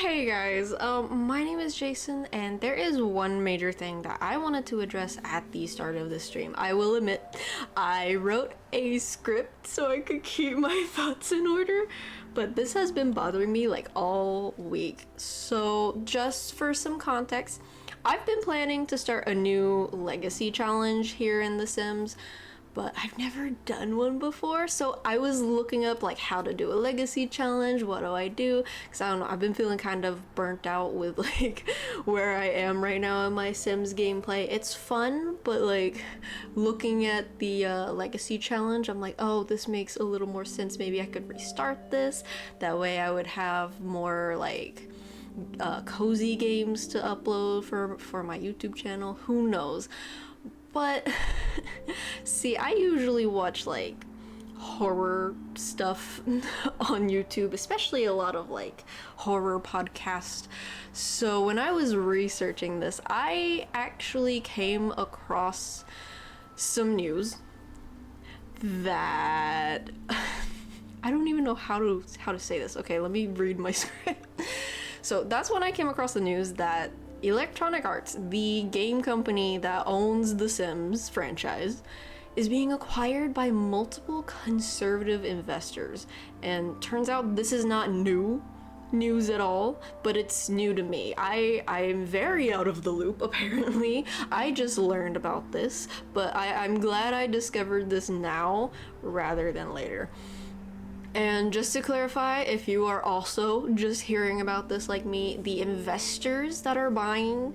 Hey guys, my name is Jason, and there is one major thing that I wanted to address at the start of this stream. I will admit, I wrote a script so I could keep my thoughts in order, but this has been bothering me like all week. So just for some context, I've been planning to start a new legacy challenge here in The Sims, but I've never done one before, so I was looking up like how to do a legacy challenge. What do I do? Because I don't know, I've been feeling kind of burnt out with like where I am right now in my Sims gameplay. It's fun, but like looking at the legacy challenge, I'm like, oh, this makes a little more sense. Maybe I could restart this. That way I would have more like cozy games to upload for my YouTube channel. Who knows? But see, I usually watch like horror stuff on YouTube, especially a lot of like horror podcasts. So when I was researching this, I actually came across some news that I don't even know how to say this. Okay, let me read my script. So that's when I came across the news that Electronic Arts, the game company that owns the Sims franchise, is being acquired by multiple conservative investors. And turns out this is not news at all, but it's new to me. I'm very out of the loop, apparently. I just learned about this, but I'm glad I discovered this now rather than later. And just to clarify, if you are also just hearing about this like me, the investors that are buying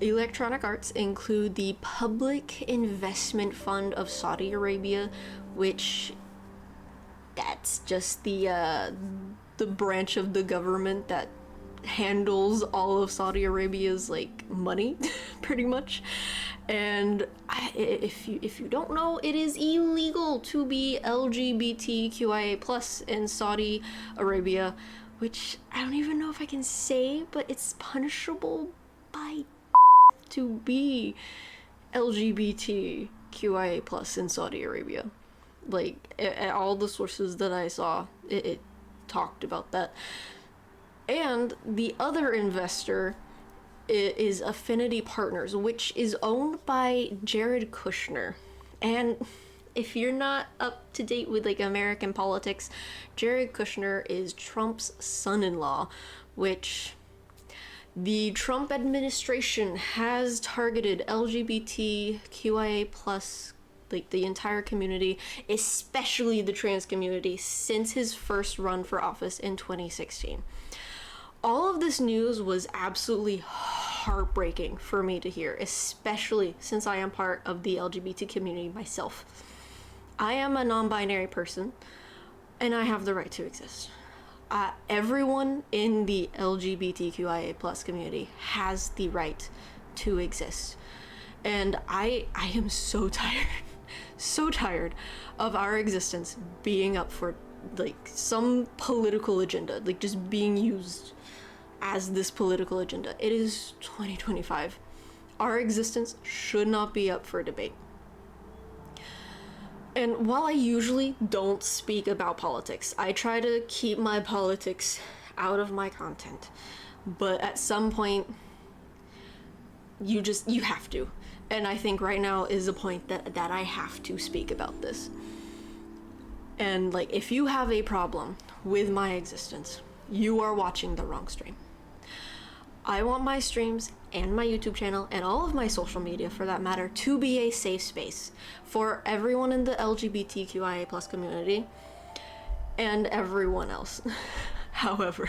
Electronic Arts include the Public Investment Fund of Saudi Arabia, which that's just the branch of the government that handles all of Saudi Arabia's like money, pretty much. And if you don't know, it is illegal to be LGBTQIA+ in Saudi Arabia, which I don't even know if I can say, but it's punishable by to be LGBTQIA+ in Saudi Arabia. Like, at all the sources that I saw, it talked about that. And the other investor is Affinity Partners, which is owned by Jared Kushner. And if you're not up to date with like American politics, Jared Kushner is Trump's son-in-law, which the Trump administration has targeted LGBTQIA+, like the entire community, especially the trans community, since his first run for office in 2016. All of this news was absolutely heartbreaking for me to hear, especially since I am part of the LGBT community myself. I am a non-binary person, and I have the right to exist. Everyone in the LGBTQIA+ community has the right to exist. And I am so tired of our existence being up for like some political agenda, like just being used as this political agenda. It is 2025. Our existence should not be up for debate. And while I usually don't speak about politics, I try to keep my politics out of my content. But at some point, you have to. And I think right now is a point that I have to speak about this. And like, if you have a problem with my existence, you are watching the wrong stream. I want my streams and my YouTube channel and all of my social media, for that matter, to be a safe space for everyone in the LGBTQIA+ community and everyone else. However,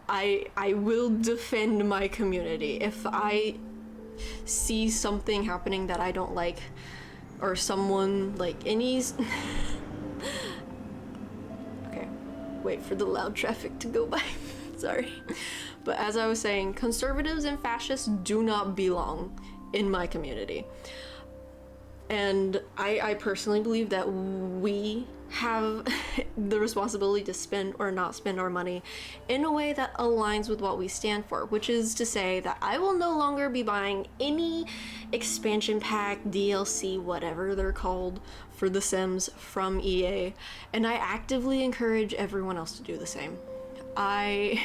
I will defend my community. If I see something happening that I don't like, or someone like any okay, wait for the loud traffic to go by. Sorry. But as I was saying, conservatives and fascists do not belong in my community. And I personally believe that we have the responsibility to spend or not spend our money in a way that aligns with what we stand for, which is to say that I will no longer be buying any expansion pack, DLC, whatever they're called, for The Sims from EA, and I actively encourage everyone else to do the same. I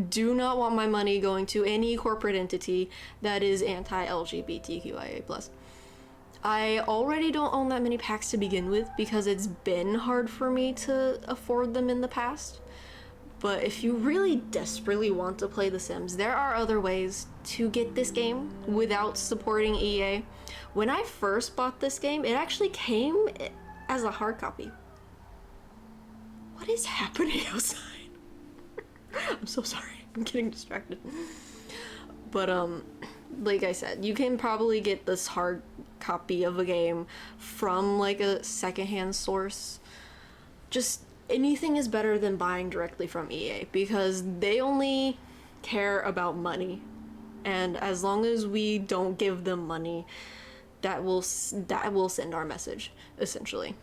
do not want my money going to any corporate entity that is anti-LGBTQIA+. I already don't own that many packs to begin with because it's been hard for me to afford them in the past. But if you really desperately want to play The Sims, there are other ways to get this game without supporting EA. When I first bought this game, it actually came as a hard copy. What is happening outside? I'm so sorry. I'm getting distracted. But like I said, you can probably get this hard copy of a game from like a secondhand source. Just anything is better than buying directly from EA because they only care about money, and as long as we don't give them money, that will send our message, essentially.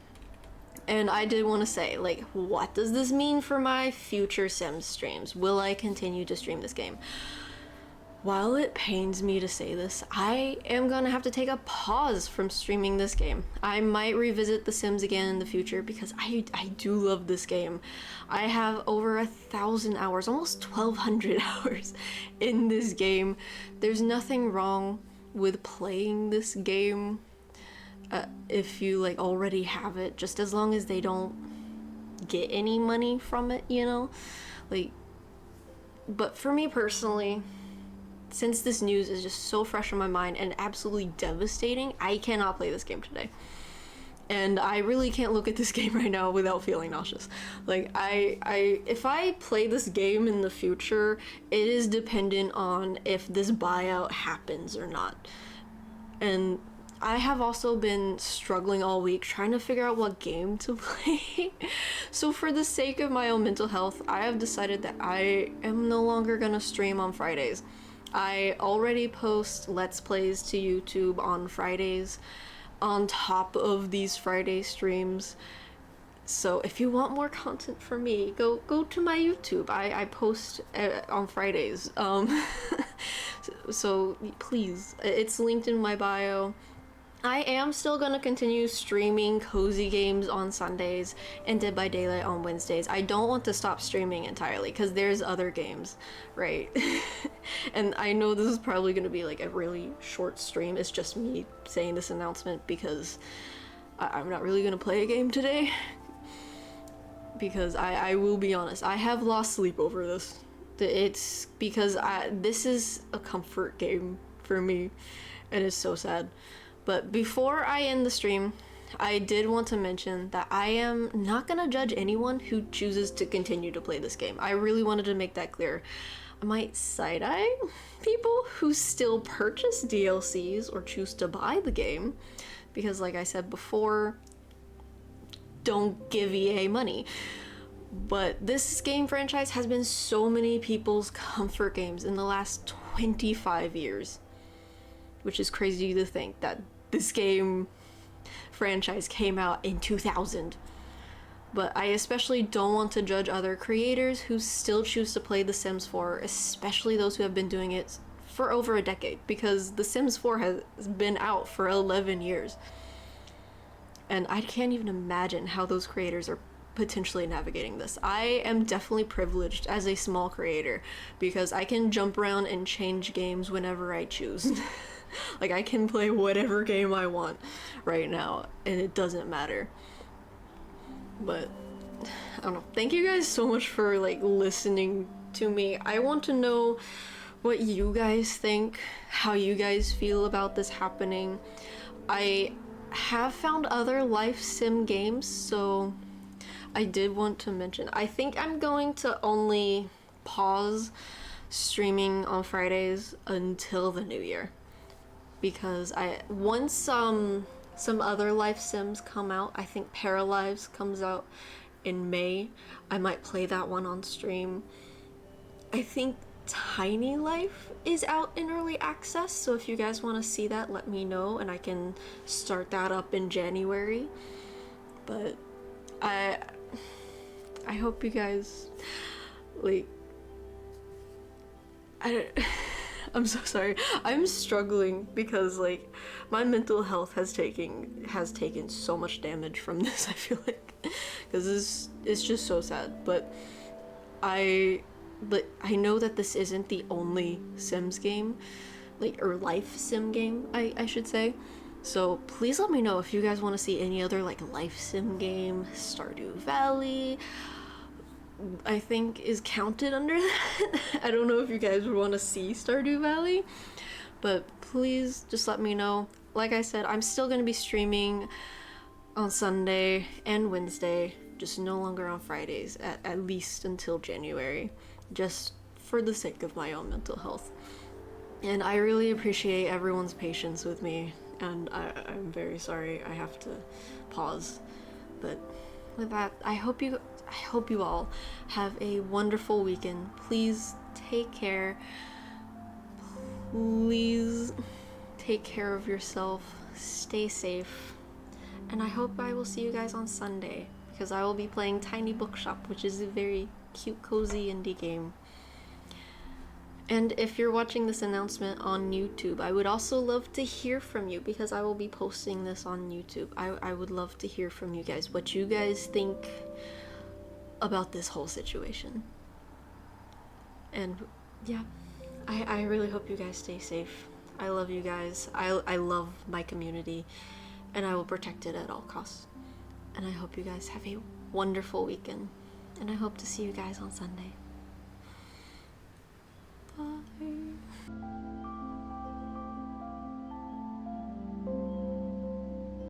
And I did want to say, like, what does this mean for my future Sims streams? Will I continue to stream this game? While it pains me to say this, I am gonna have to take a pause from streaming this game. I might revisit The Sims again in the future because I do love this game. I have over 1,000 hours, almost 1,200 hours in this game. There's nothing wrong with playing this game if you like already have it, just as long as they don't get any money from it, you know? Like, but for me personally, since this news is just so fresh in my mind and absolutely devastating, I cannot play this game today. And I really can't look at this game right now without feeling nauseous. Like, if I play this game in the future, it is dependent on if this buyout happens or not. And I have also been struggling all week trying to figure out what game to play. So for the sake of my own mental health, I have decided that I am no longer gonna stream on Fridays. I already post Let's Plays to YouTube on Fridays on top of these Friday streams. So if you want more content from me, go to my YouTube. I post on Fridays. So please, it's linked in my bio. I am still gonna continue streaming cozy games on Sundays and Dead by Daylight on Wednesdays. I don't want to stop streaming entirely because there's other games, right? And I know this is probably gonna be like a really short stream. It's just me saying this announcement because I'm not really gonna play a game today. Because I will be honest, I have lost sleep over this. It's because this is a comfort game for me, and it's so sad. But before I end the stream, I did want to mention that I am not gonna judge anyone who chooses to continue to play this game. I really wanted to make that clear. I might side-eye people who still purchase DLCs or choose to buy the game, because like I said before, don't give EA money. But this game franchise has been so many people's comfort games in the last 25 years, which is crazy to think that this game franchise came out in 2000. But I especially don't want to judge other creators who still choose to play The Sims 4, especially those who have been doing it for over a decade, because The Sims 4 has been out for 11 years. And I can't even imagine how those creators are potentially navigating this. I am definitely privileged as a small creator because I can jump around and change games whenever I choose. Like, I can play whatever game I want right now and it doesn't matter. But I don't know. Thank you guys so much for like listening to me. I want to know what you guys think, how you guys feel about this happening. I have found other life sim games, so I did want to mention. I think I'm going to only pause streaming on Fridays until the new year, because once some other life sims come out, I think Paralives comes out in May. I might play that one on stream. I think Tiny Life is out in early access, so if you guys want to see that, let me know and I can start that up in January. But I hope you guys like I'm so sorry. I'm struggling because like my mental health has taken so much damage from this, I feel like, because it's just so sad. But but I know that this isn't the only Sims game, like, or life sim game, I should say. So please let me know if you guys want to see any other like life sim game. Stardew Valley, I think, is counted under that. I don't know if you guys would want to see Stardew Valley, but please just let me know. Like I said, I'm still going to be streaming on Sunday and Wednesday, just no longer on Fridays, at least until January, just for the sake of my own mental health. And I really appreciate everyone's patience with me, and I'm very sorry I have to pause. But with that, I hope you all have a wonderful weekend. Please take care. Please take care of yourself. Stay safe. And I hope I will see you guys on Sunday, because I will be playing Tiny Bookshop, which is a very cute, cozy indie game. And if you're watching this announcement on YouTube, I would also love to hear from you, because I will be posting this on YouTube. I would love to hear from you guys, what you guys think about this whole situation. And yeah, I really hope you guys stay safe. I love you guys. I love my community, and I will protect it at all costs. And I hope you guys have a wonderful weekend, and I hope to see you guys on Sunday. Bye.